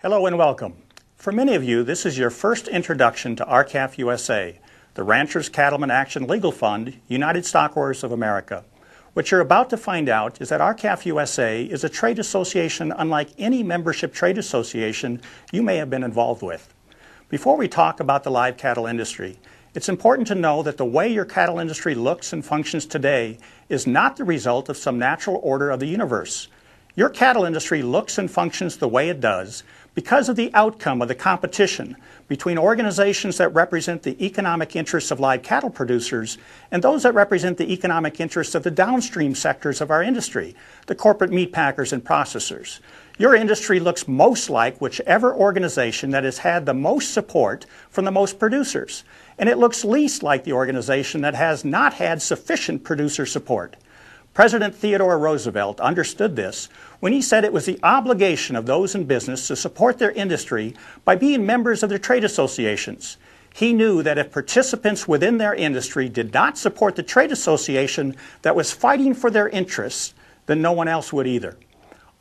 Hello and welcome. For many of you, this is your first introduction to R-CALF USA, the Ranchers Cattlemen Action Legal Fund, United Stockholders of America. What you're about to find out is that R-CALF USA is a trade association unlike any membership trade association you may have been involved with. Before we talk about the live cattle industry, it's important to know that the way your cattle industry looks and functions today is not the result of some natural order of the universe. Your cattle industry looks and functions the way it does because of the outcome of the competition between organizations that represent the economic interests of live cattle producers and those that represent the economic interests of the downstream sectors of our industry, the corporate meat packers and processors. Your industry looks most like whichever organization that has had the most support from the most producers, and it looks least like the organization that has not had sufficient producer support. President Theodore Roosevelt understood this when he said it was the obligation of those in business to support their industry by being members of their trade associations. He knew that if participants within their industry did not support the trade association that was fighting for their interests, then no one else would either.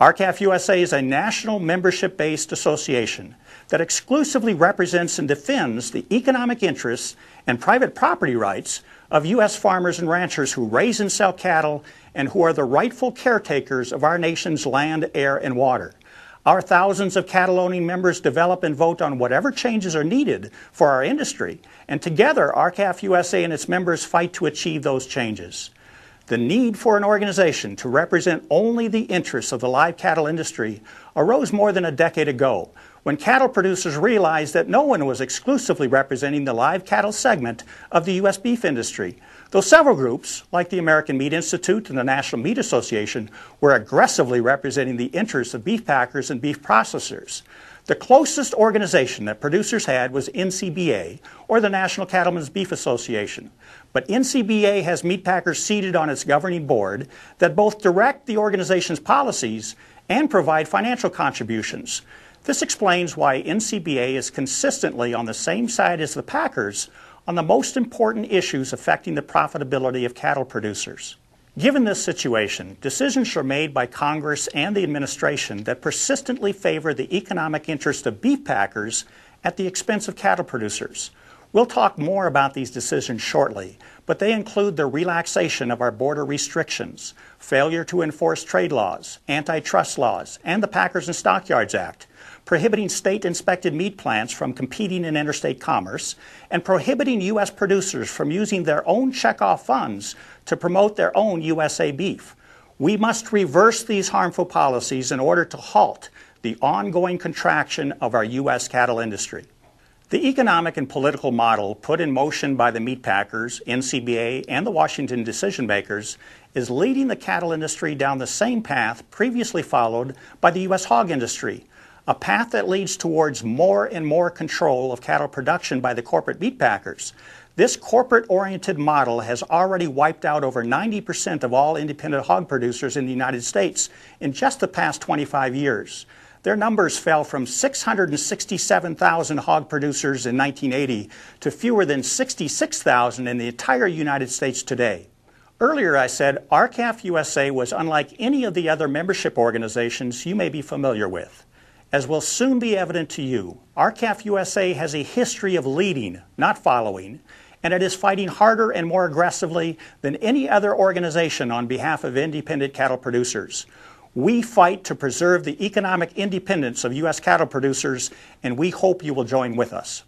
R-CALF USA is a national membership-based association that exclusively represents and defends the economic interests and private property rights of U.S. farmers and ranchers who raise and sell cattle and who are the rightful caretakers of our nation's land, air, and water. Our thousands of cattle-owning members develop and vote on whatever changes are needed for our industry, and together R-CALF USA and its members fight to achieve those changes. The need for an organization to represent only the interests of the live cattle industry arose more than a decade ago, when cattle producers realized that no one was exclusively representing the live cattle segment of the U.S. beef industry, though several groups, like the American Meat Institute and the National Meat Association, were aggressively representing the interests of beef packers and beef processors. The closest organization that producers had was NCBA, or the National Cattlemen's Beef Association. But NCBA has meat packers seated on its governing board that both direct the organization's policies and provide financial contributions. This explains why NCBA is consistently on the same side as the packers on the most important issues affecting the profitability of cattle producers. Given this situation, decisions are made by Congress and the administration that persistently favor the economic interest of beef packers at the expense of cattle producers. We'll talk more about these decisions shortly, but they include the relaxation of our border restrictions, failure to enforce trade laws, antitrust laws, and the Packers and Stockyards Act, prohibiting state-inspected meat plants from competing in interstate commerce, and prohibiting U.S. producers from using their own checkoff funds to promote their own USA beef. We must reverse these harmful policies in order to halt the ongoing contraction of our U.S. cattle industry. The economic and political model put in motion by the meat packers, NCBA, and the Washington decision makers is leading the cattle industry down the same path previously followed by the U.S. hog industry, a path that leads towards more and more control of cattle production by the corporate meat packers. This corporate-oriented model has already wiped out over 90% of all independent hog producers in the United States in just the past 25 years. Their numbers fell from 667,000 hog producers in 1980 to fewer than 66,000 in the entire United States today. Earlier I said R-CALF USA was unlike any of the other membership organizations you may be familiar with. As will soon be evident to you, R-CALF USA has a history of leading, not following, and it is fighting harder and more aggressively than any other organization on behalf of independent cattle producers. We fight to preserve the economic independence of U.S. cattle producers, and we hope you will join with us.